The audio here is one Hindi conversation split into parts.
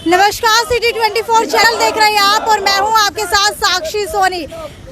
नमस्कार, सिटी 24 चैनल देख रहे हैं आप और मैं हूं आपके साथ साक्षी सोनी।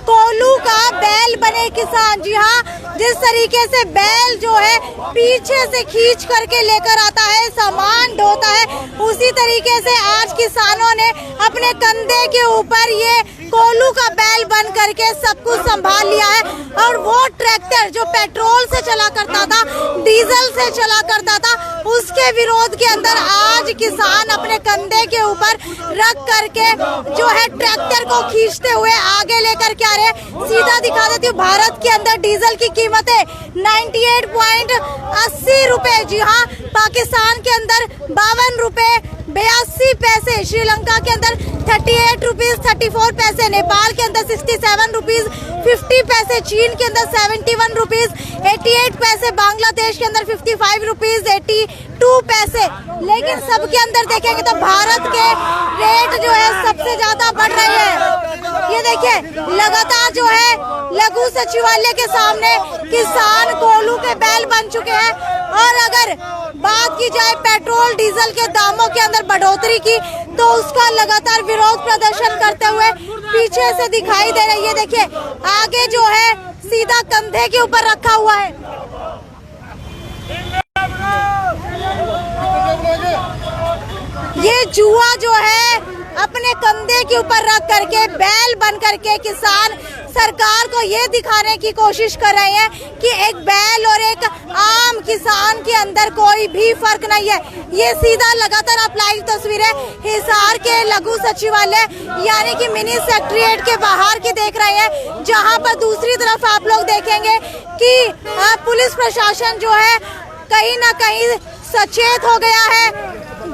कोल्लू का बैल बने किसान, जी हाँ, जिस तरीके से बैल जो है पीछे से खींच करके लेकर आता है, सामान ढोता है, उसी तरीके से आज किसानों ने अपने कंधे के ऊपर ये कोल्लू का बैल बन करके सब कुछ संभाल लिया है। और वो ट्रैक्टर जो पेट्रोल से चला करता था, डीजल से चला करता था, उसके विरोध के अंदर आज किसान अपने कंधे के ऊपर रख करके जो है ट्रैक्टर को खींचते हुए आगे लेकर के आ रहे। सीधा दिखा देती हूँ, भारत के अंदर डीजल की कीमत है 98.80 रुपए, जी हाँ, पाकिस्तान के अंदर 52 रुपए 82 पैसे, श्रीलंका के अंदर 38 रुपीज 34 पैसे, नेपाल के अंदर 67 रुपीज 50 पैसे, चीन के अंदर 71 रुपीज 88 पैसे, बांग्लादेश के अंदर 55 रुपीज 82 पैसे। लेकिन सबके अंदर देखेंगे तो भारत के रेट जो है सबसे ज्यादा बढ़ रहे हैं। ये देखिए, लगातार जो है लघु सचिवालय के सामने किसान कोल्लू के बैल बन चुके हैं। और अगर बात की जाए पेट्रोल डीजल के दामों के अंदर बढ़ोतरी की, तो उसका लगातार विरोध प्रदर्शन करते हुए पीछे से दिखाई दे रही है। देखिए, आगे जो है सीधा कंधे के ऊपर रखा हुआ है। ये जुआ जो है अपने कंधे के ऊपर रख करके बैल बन करके किसान सरकार को ये दिखाने की कोशिश कर रहे हैं कि एक बैल और एक आम किसान के अंदर कोई भी फर्क नहीं है। ये सीधा लगातार आप लाइव तस्वीरें हिसार के लघु सचिवालय यानी कि मिनी सेक्रेटेरिएट के बाहर की देख रहे हैं, जहां पर दूसरी तरफ आप लोग देखेंगे कि पुलिस प्रशासन जो है कहीं ना कहीं सचेत हो गया है,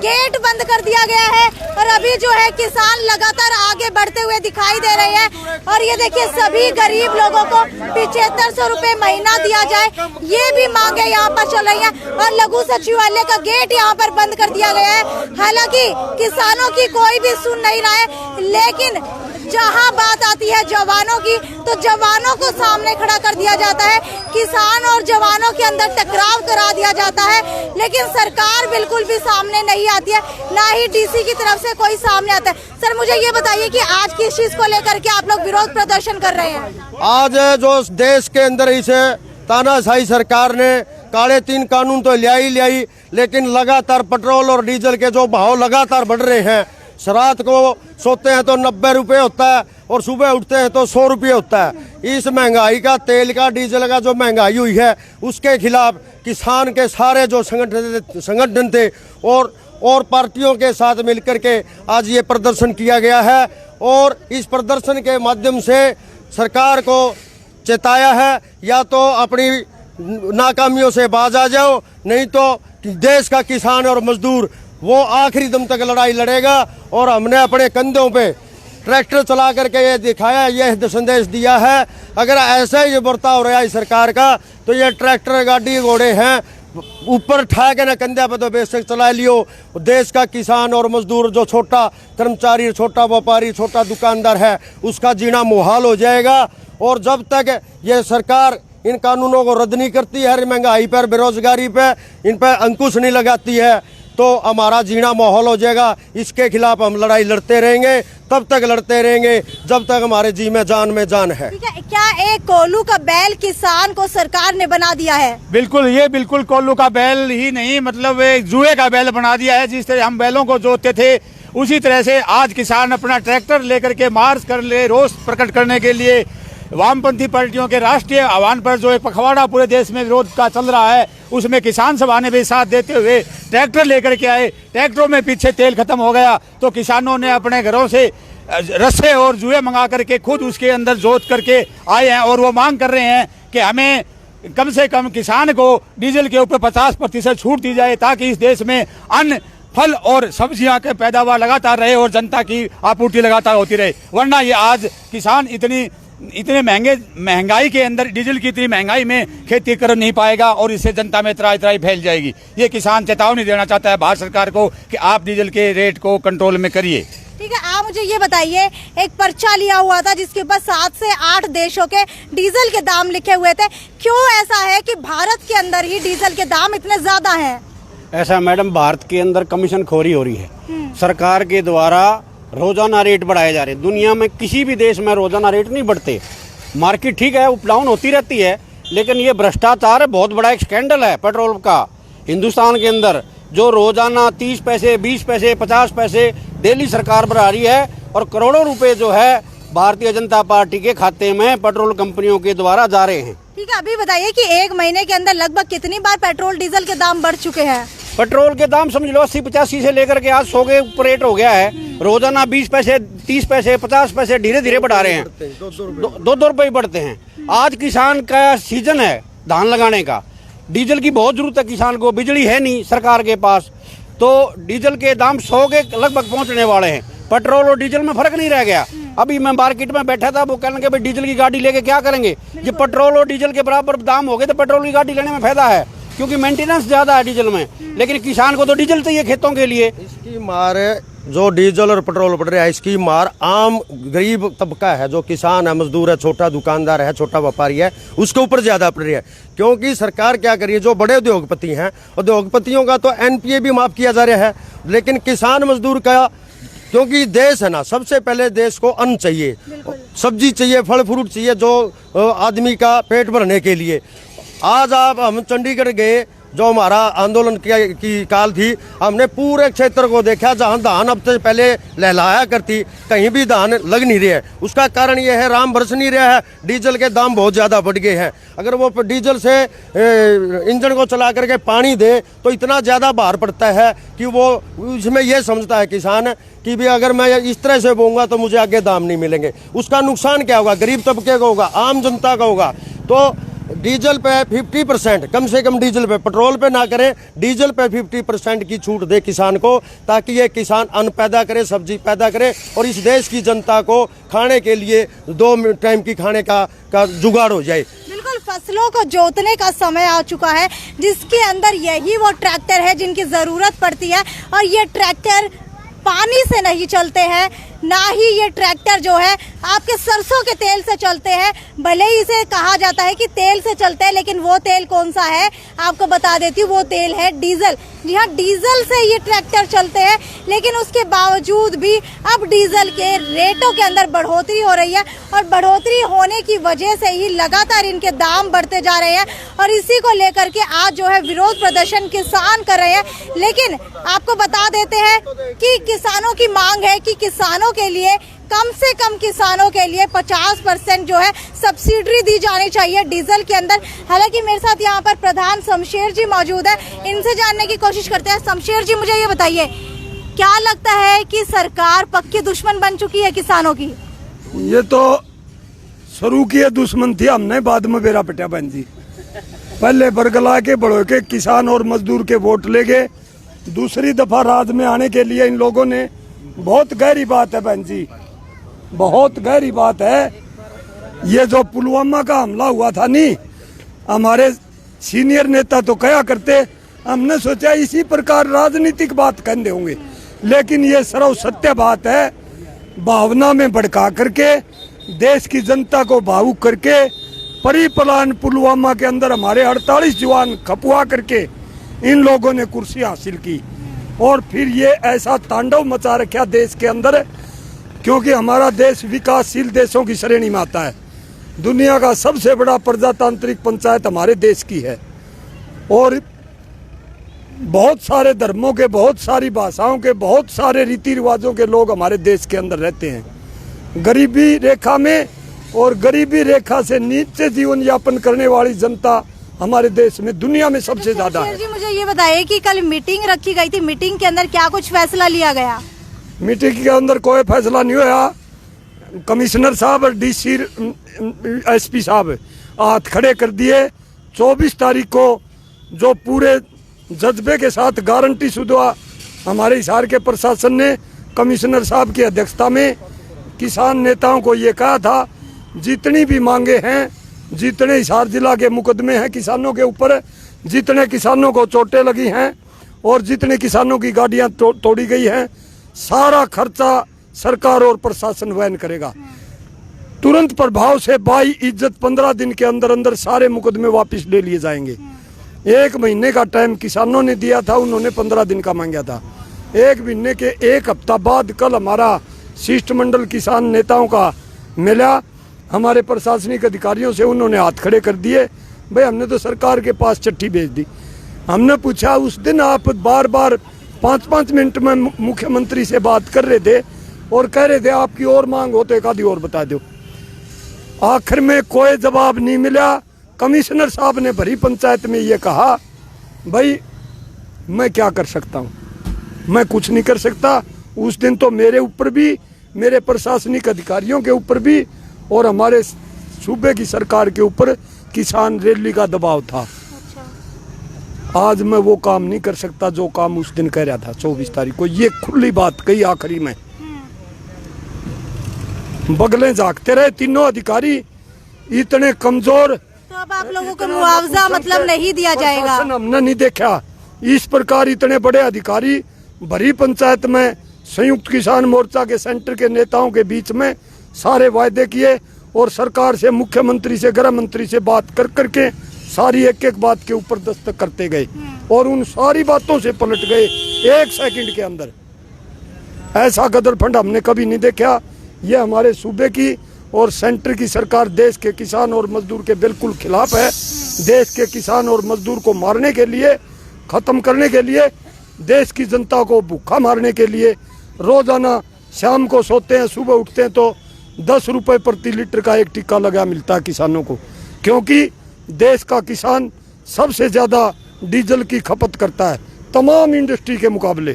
गेट बंद कर दिया गया है और अभी जो है किसान लगातार आगे बढ़ते हुए दिखाई दे रहे हैं। और ये देखिए, सभी गरीब लोगों को 7500 रुपए महीना दिया जाए, ये भी मांगे यहाँ पर चल रही हैं। और लघु सचिवालय का गेट यहाँ पर बंद कर दिया गया है। हालांकि किसानों की कोई भी सुन नहीं रहा है, लेकिन जहां बात आती है जवानों की, तो जवानों को सामने खड़ा कर दिया जाता है, किसान और जवानों के अंदर टकराव करा दिया जाता है। लेकिन सरकार बिल्कुल भी सामने नहीं आती है, ना ही डीसी की तरफ से कोई सामने आता है। सर, मुझे ये बताइए कि आज किस चीज को लेकर के आप लोग विरोध प्रदर्शन कर रहे हैं? आज जो देश के अंदर इसे तानाशाही सरकार ने काले तीन कानून तो लिया ही लिया, लेकिन लगातार पेट्रोल और डीजल के जो भाव लगातार बढ़ रहे हैं, रात को सोते हैं तो 90 रुपये होता है और सुबह उठते हैं तो 100 रुपये होता है। इस महंगाई का, तेल का, डीजल का जो महंगाई हुई है, उसके खिलाफ किसान के सारे जो संगठन थे और पार्टियों के साथ मिलकर के आज ये प्रदर्शन किया गया है। और इस प्रदर्शन के माध्यम से सरकार को चेताया है, या तो अपनी नाकामियों से बाज आ जाओ, नहीं तो देश का किसान और मजदूर वो आखिरी दम तक लड़ाई लड़ेगा। और हमने अपने कंधों पे ट्रैक्टर चला करके ये दिखाया, यह संदेश दिया है, अगर ऐसा ही बर्ताव रहा है सरकार का, तो ये ट्रैक्टर गाड़ी घोड़े हैं, ऊपर ठा के ना कंधे पे तो बेशक चला लियो। देश का किसान और मजदूर, जो छोटा कर्मचारी, छोटा व्यापारी, छोटा दुकानदार है, उसका जीना मुहाल हो जाएगा। और जब तक ये सरकार इन कानूनों को रद्द नहीं करती है, महंगाई पर, बेरोजगारी पे, इन पर अंकुश नहीं लगाती है, तो हमारा जीना माहौल हो जाएगा। इसके खिलाफ हम लड़ाई लड़ते रहेंगे, तब तक लड़ते रहेंगे जब तक हमारे जी में जान है। क्या एक कोल्लू का बैल किसान को सरकार ने बना दिया है? बिल्कुल, ये बिल्कुल कोल्लू का बैल ही नहीं, मतलब एक जुए का बैल बना दिया है। जिस तरह हम बैलों को जोतते थे, उसी तरह से आज किसान अपना ट्रैक्टर लेकर के मार्च कर ले, रोष प्रकट करने के लिए वामपंथी पार्टियों के राष्ट्रीय आह्वान पर जो एक पखवाड़ा पूरे देश में विरोध का चल रहा है, उसमें किसान सभा ने भी साथ देते हुए ट्रैक्टर लेकर के आए। ट्रैक्टरों में पीछे तेल खत्म हो गया, तो किसानों ने अपने घरों से रस्से और जुए मंगा करके खुद उसके अंदर जोत करके आए हैं। और वो मांग कर रहे हैं कि हमें कम से कम किसान को डीजल के ऊपर 50% छूट दी जाए, ताकि इस देश में अन्न, फल और सब्जियां के पैदावार लगातार रहे और जनता की आपूर्ति लगातार होती रहे। वरना ये आज किसान इतने महंगाई के अंदर, डीजल की इतनी महंगाई में खेती कर नहीं पाएगा और इससे जनता में त्राही फैल जाएगी। ये किसान चेतावनी देना चाहता है भारत सरकार को कि आप डीजल के रेट को कंट्रोल में करिए। ठीक है, आप मुझे ये बताइए, एक पर्चा लिया हुआ था जिसके ऊपर 7 से 8 देशों के डीजल के दाम लिखे हुए थे, क्यों ऐसा है कि भारत के अंदर ही डीजल के दाम इतने ज्यादा हैं? ऐसा मैडम भारत के अंदर कमीशन खोरी हो रही है। सरकार के द्वारा रोजाना रेट बढ़ाए जा रहे हैं। दुनिया में किसी भी देश में रोजाना रेट नहीं बढ़ते। मार्केट ठीक है, अप डाउन होती रहती है, लेकिन ये भ्रष्टाचार है, बहुत बड़ा एक स्कैंडल है पेट्रोल का हिंदुस्तान के अंदर, जो रोजाना 30 पैसे 20 पैसे 50 पैसे दिल्ली सरकार बढ़ा रही है और करोड़ों रुपए जो है भारतीय जनता पार्टी के खाते में पेट्रोल कंपनियों के द्वारा जा रहे हैं। ठीक है, अभी बताइए कि एक महीने के अंदर लगभग कितनी बार पेट्रोल डीजल के दाम बढ़ चुके हैं? पेट्रोल के दाम समझ लो 80-85 से लेकर के आज 100 के ऊपर रेट हो गया है। रोजाना 20 पैसे 30 पैसे 50 पैसे धीरे धीरे बढ़ा रहे हैं, 2 रुपए ही बढ़ते हैं। आज किसान का सीजन है धान लगाने का, डीजल की बहुत जरूरत है किसान को, बिजली है नहीं सरकार के पास, तो डीजल के दाम 100 के लगभग पहुंचने वाले हैं। पेट्रोल और डीजल में फर्क नहीं रह गया। अभी मैं मार्केट में बैठा था, वो कहने भाई डीजल की गाड़ी लेके क्या करेंगे, जब पेट्रोल और डीजल के बराबर दाम हो गए तो पेट्रोल की गाड़ी लेने में फायदा है, क्योंकि मेंटेनेंस ज्यादा है डीजल में, लेकिन किसान को तो डीजल चाहिए खेतों के लिए। इसकी मार जो डीजल और पेट्रोल बढ़ रहा है, इसकी मार आम गरीब तबका है, जो किसान है, मजदूर है, छोटा दुकानदार है, छोटा व्यापारी है, उसके ऊपर ज्यादा पड़ रही है। क्योंकि सरकार क्या कर रही है, जो बड़े उद्योगपति हैं, उद्योगपतियों का तो एनपीए भी माफ किया जा रहा है, लेकिन किसान मजदूर का, क्योंकि देश है ना, सबसे पहले देश को अन्न चाहिए, सब्जी चाहिए, फल फ्रूट चाहिए, जो आदमी का पेट भरने के लिए। आज हम चंडीगढ़ गए, जो हमारा आंदोलन की काल थी, हमने पूरे क्षेत्र को देखा जहां धान अब से पहले लहलाया करती, कहीं भी धान लग नहीं रही है। उसका कारण यह है राम बरस नहीं रहा है, डीजल के दाम बहुत ज़्यादा बढ़ गए हैं। अगर वो डीजल से इंजन को चला करके पानी दे तो इतना ज़्यादा भार पड़ता है कि वो उसमें यह समझता है किसान कि भी अगर मैं इस तरह से बोऊंगा तो मुझे आगे दाम नहीं मिलेंगे। उसका नुकसान क्या होगा, गरीब तबके का होगा, आम जनता का होगा। तो डीजल पे 50% कम से कम डीजल पे, पेट्रोल पे ना करें, डीजल पे 50% की छूट दे किसान को, ताकि ये किसान अन्न पैदा करे, सब्जी पैदा करे और इस देश की जनता को खाने के लिए 2 टाइम की खाने का जुगाड़ हो जाए। बिल्कुल, फसलों को जोतने का समय आ चुका है, जिसके अंदर यही वो ट्रैक्टर है जिनकी ज़रूरत पड़ती है, और ये ट्रैक्टर पानी से नहीं चलते हैं, ना ही ये ट्रैक्टर जो है आपके सरसों के तेल से चलते हैं। भले ही इसे कहा जाता है कि तेल से चलते हैं, लेकिन वो तेल कौन सा है आपको बता देती हूँ, वो तेल है डीजल। जी हाँ, डीजल से ये ट्रैक्टर चलते हैं, लेकिन उसके बावजूद भी अब डीजल के रेटों के अंदर बढ़ोतरी हो रही है, और बढ़ोतरी होने की वजह से ही लगातार इनके दाम बढ़ते जा रहे हैं। और इसी को लेकर के आज जो है विरोध प्रदर्शन किसान कर रहे हैं। लेकिन आपको बता देते हैं कि किसानों की मांग है कि किसानों के लिए कम से कम किसानों के लिए 50% जो है सब्सिडी दी जानी चाहिए डीजल के अंदर। हालांकि मेरे साथ यहाँ पर प्रधान शमशेर जी मौजूद है, इनसे जानने की कोशिश करते हैं। शमशेर जी, मुझे ये बताइए, क्या लगता है कि सरकार पक्की दुश्मन बन चुकी है किसानों की? ये तो शुरू की दुश्मन थी, हमने बाद में बेरा पटिया बहन जी। पहले बरगला के बड़ो के किसान और मजदूर के वोट ले गए, दूसरी दफा राज में आने के लिए इन लोगों ने, बहुत गहरी बात है बहन जी, बहुत गहरी बात है। ये जो पुलवामा का हमला हुआ था नहीं, हमारे सीनियर नेता तो कहा करते, हमने सोचा इसी प्रकार राजनीतिक बात कहते होंगे, लेकिन ये सर्व सत्य बात है। भावना में भड़का करके देश की जनता को भावुक करके परिप्लान पुलवामा के अंदर हमारे 48 जवान खपुआ करके इन लोगों ने कुर्सी हासिल की, और फिर ये ऐसा तांडव मचा रखा देश के अंदर, क्योंकि हमारा देश विकासशील देशों की श्रेणी में आता है। दुनिया का सबसे बड़ा प्रजातांत्रिक पंचायत हमारे देश की है, और बहुत सारे धर्मों के, बहुत सारी भाषाओं के, बहुत सारे रीति रिवाजों के लोग हमारे देश के अंदर रहते हैं। गरीबी रेखा में और गरीबी रेखा से नीचे जीवन यापन करने वाली जनता हमारे देश में दुनिया में सबसे ज्यादा है। जी, मुझे ये बताइए कि कल मीटिंग रखी गई थी, मीटिंग के अंदर क्या कुछ फैसला लिया गया? मीटिंग के अंदर कोई फैसला नहीं हुआ। कमिश्नर साहब और डीसी एसपी साहब हाथ खड़े कर दिए। 24 तारीख को जो पूरे जज्बे के साथ गारंटी शुदा हमारे हिसार के प्रशासन ने कमिश्नर साहब की अध्यक्षता में किसान नेताओं को ये कहा था, जितनी भी मांगे हैं, जितने हिसार जिला के मुकदमे हैं किसानों के ऊपर, जितने किसानों को चोटें लगी हैं और जितने किसानों की गाड़ियां तोड़ी गई हैं, सारा खर्चा सरकार और प्रशासन वहन करेगा। तुरंत प्रभाव से 22 इज्जत 15 दिन के अंदर अंदर सारे मुकदमे वापस ले लिए जाएंगे। 1 महीने का टाइम किसानों ने दिया था, उन्होंने 15 दिन का मांगा था। 1 महीने के 1 हफ्ता बाद कल हमारा शिष्टमंडल किसान नेताओं का मिला, हमारे प्रशासनिक अधिकारियों से उन्होंने हाथ खड़े कर दिए। भाई हमने तो सरकार के पास चिट्ठी भेज दी। हमने पूछा, उस दिन आप बार बार 5-5 मिनट में मुख्यमंत्री से बात कर रहे थे और कह रहे थे आपकी और मांग हो तो एक आधी और बता दो। आखिर में कोई जवाब नहीं मिला। कमिश्नर साहब ने भरी पंचायत में ये कहा, भाई मैं क्या कर सकता हूँ, मैं कुछ नहीं कर सकता। उस दिन तो मेरे ऊपर भी, मेरे प्रशासनिक अधिकारियों के ऊपर भी और हमारे सूबे की सरकार के ऊपर किसान रैली का दबाव था। आज मैं वो काम नहीं कर सकता जो काम उस दिन कह रहा था 24 तारीख को। ये खुली बात कही आखिरी में। बगलें झांकते रहे तीनों अधिकारी, इतने कमजोर। तो अब आप लोगों को मुआवजा मतलब नहीं दिया जाएगा? हमने नहीं देखा इस प्रकार इतने बड़े अधिकारी भरी पंचायत में संयुक्त किसान मोर्चा के सेंटर के नेताओं के बीच में सारे वायदे किए और सरकार से, मुख्यमंत्री से, गृह मंत्री से बात कर करके सारी एक एक बात के ऊपर दस्तक करते गए और उन सारी बातों से पलट गए 1 सेकंड के अंदर। ऐसा गदरफंड हमने कभी नहीं देखा। ये हमारे सूबे की और सेंटर की सरकार देश के किसान और मजदूर के बिल्कुल खिलाफ है। देश के किसान और मजदूर को मारने के लिए, खत्म करने के लिए, देश की जनता को भूखा मारने के लिए रोजाना शाम को सोते हैं, सुबह उठते हैं तो 10 रुपए प्रति लीटर का एक टिक्का लगा मिलता है किसानों को, क्योंकि देश का किसान सबसे ज्यादा डीजल की खपत करता है तमाम इंडस्ट्री के मुकाबले,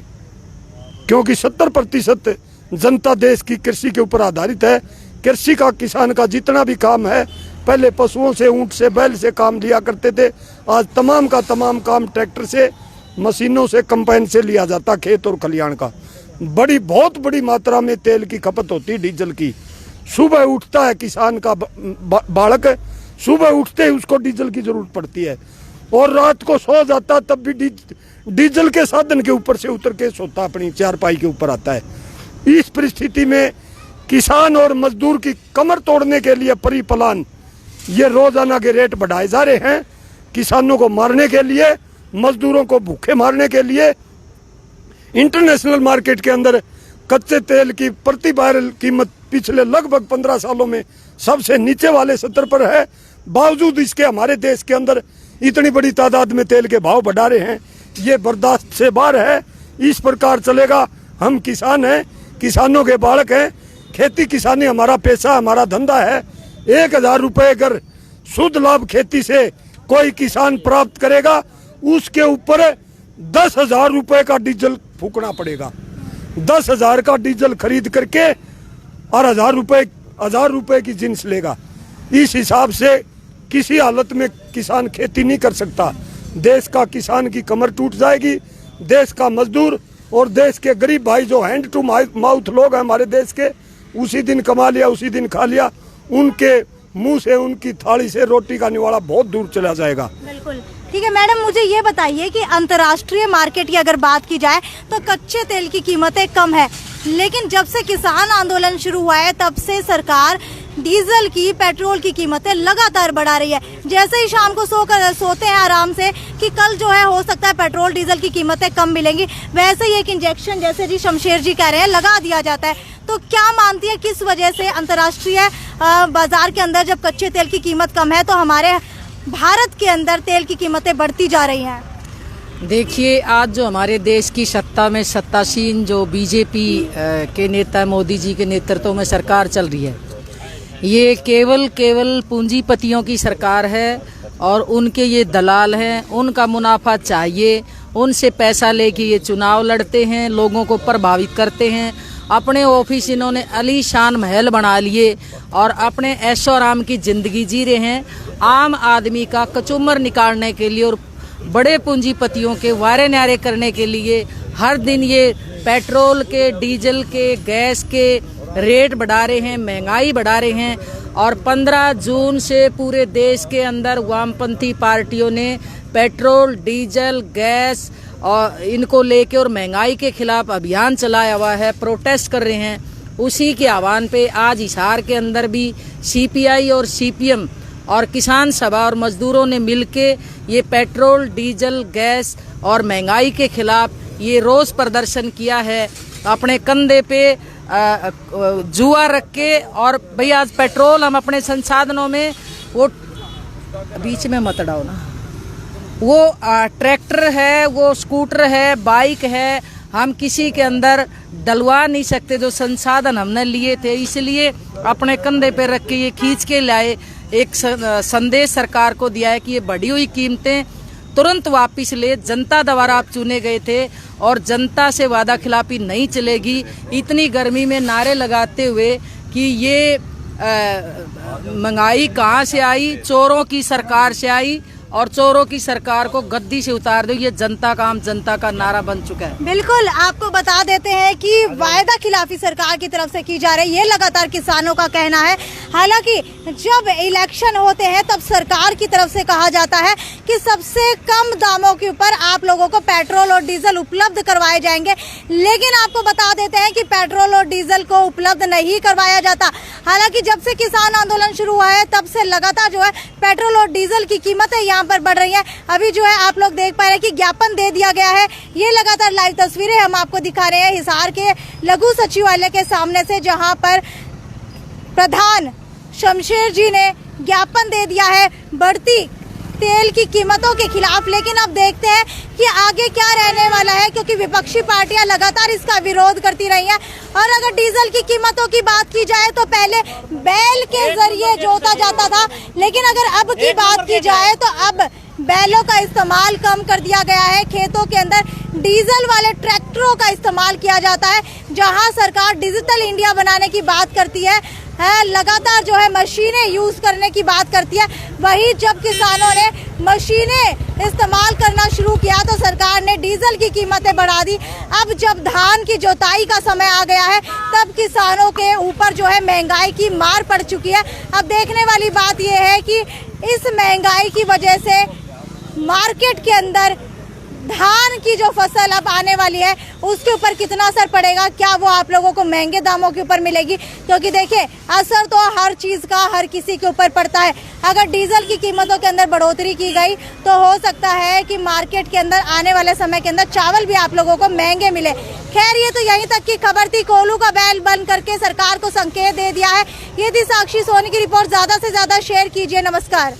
क्योंकि 70% जनता देश की कृषि के ऊपर आधारित है। कृषि का, किसान का जितना भी काम है, पहले पशुओं से, ऊंट से, बैल से काम लिया करते थे, आज तमाम का तमाम काम ट्रैक्टर से, मशीनों से, कंबाइन से लिया जाता खेत और खलिहान का। बहुत बड़ी मात्रा में तेल की खपत होती है, डीजल की। सुबह उठता है किसान का बालक, सुबह उठते ही उसको डीजल की जरूरत पड़ती है और रात को सो जाता तब भी डीजल के साधन के ऊपर से उतर के सोता, अपनी चारपाई के ऊपर आता है। इस परिस्थिति में किसान और मजदूर की कमर तोड़ने के लिए परिप्लान ये रोजाना के रेट बढ़ाए जा रहे हैं, किसानों को मारने के लिए, मजदूरों को भूखे मारने के लिए। इंटरनेशनल मार्केट के अंदर कच्चे तेल की प्रति बैरल कीमत पिछले लगभग 15 सालों में सबसे नीचे वाले स्तर पर है। बावजूद इसके हमारे देश के अंदर इतनी बड़ी तादाद में तेल के भाव बढ़ा रहे हैं, ये बर्दाश्त से बाहर है। इस प्रकार चलेगा। हम किसान हैं, किसानों के बालक हैं, खेती किसानी हमारा पेशा, हमारा धंधा है। 1000 रुपये अगर शुद्ध लाभ खेती से कोई किसान प्राप्त करेगा, उसके ऊपर 10,000 रुपये का डीजल फूकना पड़ेगा। 10,000 का डीजल खरीद करके और 1,000 रुपये की जिन्स लेगा। इस हिसाब से किसी हालत में किसान खेती नहीं कर सकता। देश का किसान की कमर टूट जाएगी। देश का मजदूर और देश के गरीब भाई जो हैंड टू माउथ लोग हैं हमारे देश के, उसी दिन कमा लिया उसी दिन खा लिया, उनके मुंह से, उनकी थाली से रोटी का निवाला बहुत दूर चला जाएगा। बिल्कुल ठीक है। मैडम मुझे ये बताइए कि अंतर्राष्ट्रीय मार्केट की अगर बात की जाए तो कच्चे तेल की कीमतें कम है, लेकिन जब से किसान आंदोलन शुरू हुआ है तब से सरकार डीजल की, पेट्रोल की कीमतें लगातार बढ़ा रही है। जैसे ही शाम को सोते हैं आराम से कि कल जो है हो सकता है पेट्रोल डीजल की कीमतें कम मिलेंगी, वैसे ही एक इंजेक्शन, जैसे जी शमशेर जी कह रहे हैं, लगा दिया जाता है। तो क्या मानती है किस वजह से अंतर्राष्ट्रीय बाजार के अंदर जब कच्चे तेल की कीमत कम है तो हमारे भारत के अंदर तेल की कीमतें बढ़ती जा रही हैं? देखिए, आज जो हमारे देश की सत्ता में सत्तासीन जो बीजेपी के नेता मोदी जी के नेतृत्व में सरकार चल रही है, ये केवल पूंजीपतियों की सरकार है और उनके ये दलाल हैं। उनका मुनाफा चाहिए, उनसे पैसा लेके ये चुनाव लड़ते हैं, लोगों को प्रभावित करते हैं। अपने ऑफिस इन्होंने आलीशान महल बना लिए और अपने ऐशो आराम की जिंदगी जी रहे हैं। आम आदमी का कचूमर निकालने के लिए और बड़े पूंजीपतियों के वारे न्यारे करने के लिए हर दिन ये पेट्रोल के, डीजल के, गैस के रेट बढ़ा रहे हैं, महंगाई बढ़ा रहे हैं। और 15 जून से पूरे देश के अंदर वामपंथी पार्टियों ने पेट्रोल, डीजल, गैस और इनको लेके और महंगाई के खिलाफ अभियान चलाया हुआ है, प्रोटेस्ट कर रहे हैं। उसी के आह्वान पे आज हिसार के अंदर भी सीपीआई और सीपीएम और किसान सभा और मजदूरों ने मिलके ये पेट्रोल, डीजल, गैस और महंगाई के खिलाफ ये रोष प्रदर्शन किया है। अपने कंधे पे जुआ रख के, और भाई आज पेट्रोल हम अपने संसाधनों में, वो बीच में मत डालो ना, वो ट्रैक्टर है, वो स्कूटर है, बाइक है, हम किसी के अंदर डलवा नहीं सकते जो संसाधन हमने लिए थे। इसलिए अपने कंधे पे रख के ये खींच के लाए, एक संदेश सरकार को दिया है कि ये बढ़ी हुई कीमतें तुरंत वापस ले। जनता द्वारा आप चुने गए थे और जनता से वादा खिलाफी नहीं चलेगी। इतनी गर्मी में नारे लगाते हुए कि ये महंगाई कहाँ से आई, चोरों की सरकार से आई और चोरों की सरकार को गद्दी से उतार दो, ये जनता का आम जनता का नारा बन चुका है। बिल्कुल, आपको बता देते हैं कि वायदा खिलाफी सरकार की तरफ से की जा रही है, ये लगातार किसानों का कहना है। हालांकि जब इलेक्शन होते हैं तब सरकार की तरफ से कहा जाता है कि सबसे कम दामों के ऊपर आप लोगों को पेट्रोल और डीजल उपलब्ध करवाए जाएंगे, लेकिन आपको बता देते हैं कि पेट्रोल और डीजल को उपलब्ध नहीं करवाया जाता। हालांकि जब से किसान आंदोलन शुरू हुआ है तब से लगातार जो है पेट्रोल और डीजल की कीमतें यहाँ पर बढ़ रही है। अभी जो है आप लोग देख पा रहे हैं कि ज्ञापन दे दिया गया है। ये लगातार लाइव तस्वीरें हम आपको दिखा रहे हैं हिसार के लघु सचिवालय के सामने से, जहां पर प्रधान शमशेर जी ने ज्ञापन दे दिया है बढ़ती तेल की कीमतों के खिलाफ। लेकिन अब देखते हैं कि आगे क्या रहने वाला है, क्योंकि विपक्षी पार्टियां लगातार इसका विरोध करती रही हैं। और अगर डीजल की कीमतों की बात की जाए तो पहले बैल के जरिए जोता जाता था, लेकिन अगर अब की बात की जाए तो अब बैलों का इस्तेमाल कम कर दिया गया है। खेतों के अंदर डीजल वाले ट्रैक्टरों का इस्तेमाल किया जाता है। जहां सरकार डिजिटल इंडिया बनाने की बात करती है, लगातार जो है मशीनें यूज करने की बात करती है, वही जब किसानों ने मशीनें इस्तेमाल करना शुरू किया तो सरकार ने डीजल की कीमतें बढ़ा दी। अब जब धान की जोताई का समय आ गया है तब किसानों के ऊपर जो है महंगाई की मार पड़ चुकी है। अब देखने वाली बात यह है कि इस महंगाई की वजह से मार्केट के अंदर धान की जो फसल अब आने वाली है उसके ऊपर कितना असर पड़ेगा, क्या वो आप लोगों को महंगे दामों के ऊपर मिलेगी? क्योंकि देखिए असर तो हर चीज़ का हर किसी के ऊपर पड़ता है। अगर डीजल की कीमतों के अंदर बढ़ोतरी की गई तो हो सकता है कि मार्केट के अंदर आने वाले समय के अंदर चावल भी आप लोगों को महंगे मिले। खैर, ये तो यहीं तक की खबर थी। कोल्हू का बैल बंद करके सरकार को संकेत दे दिया है। ये थी साक्षी सोनी की रिपोर्ट। ज़्यादा से ज़्यादा शेयर कीजिए। नमस्कार।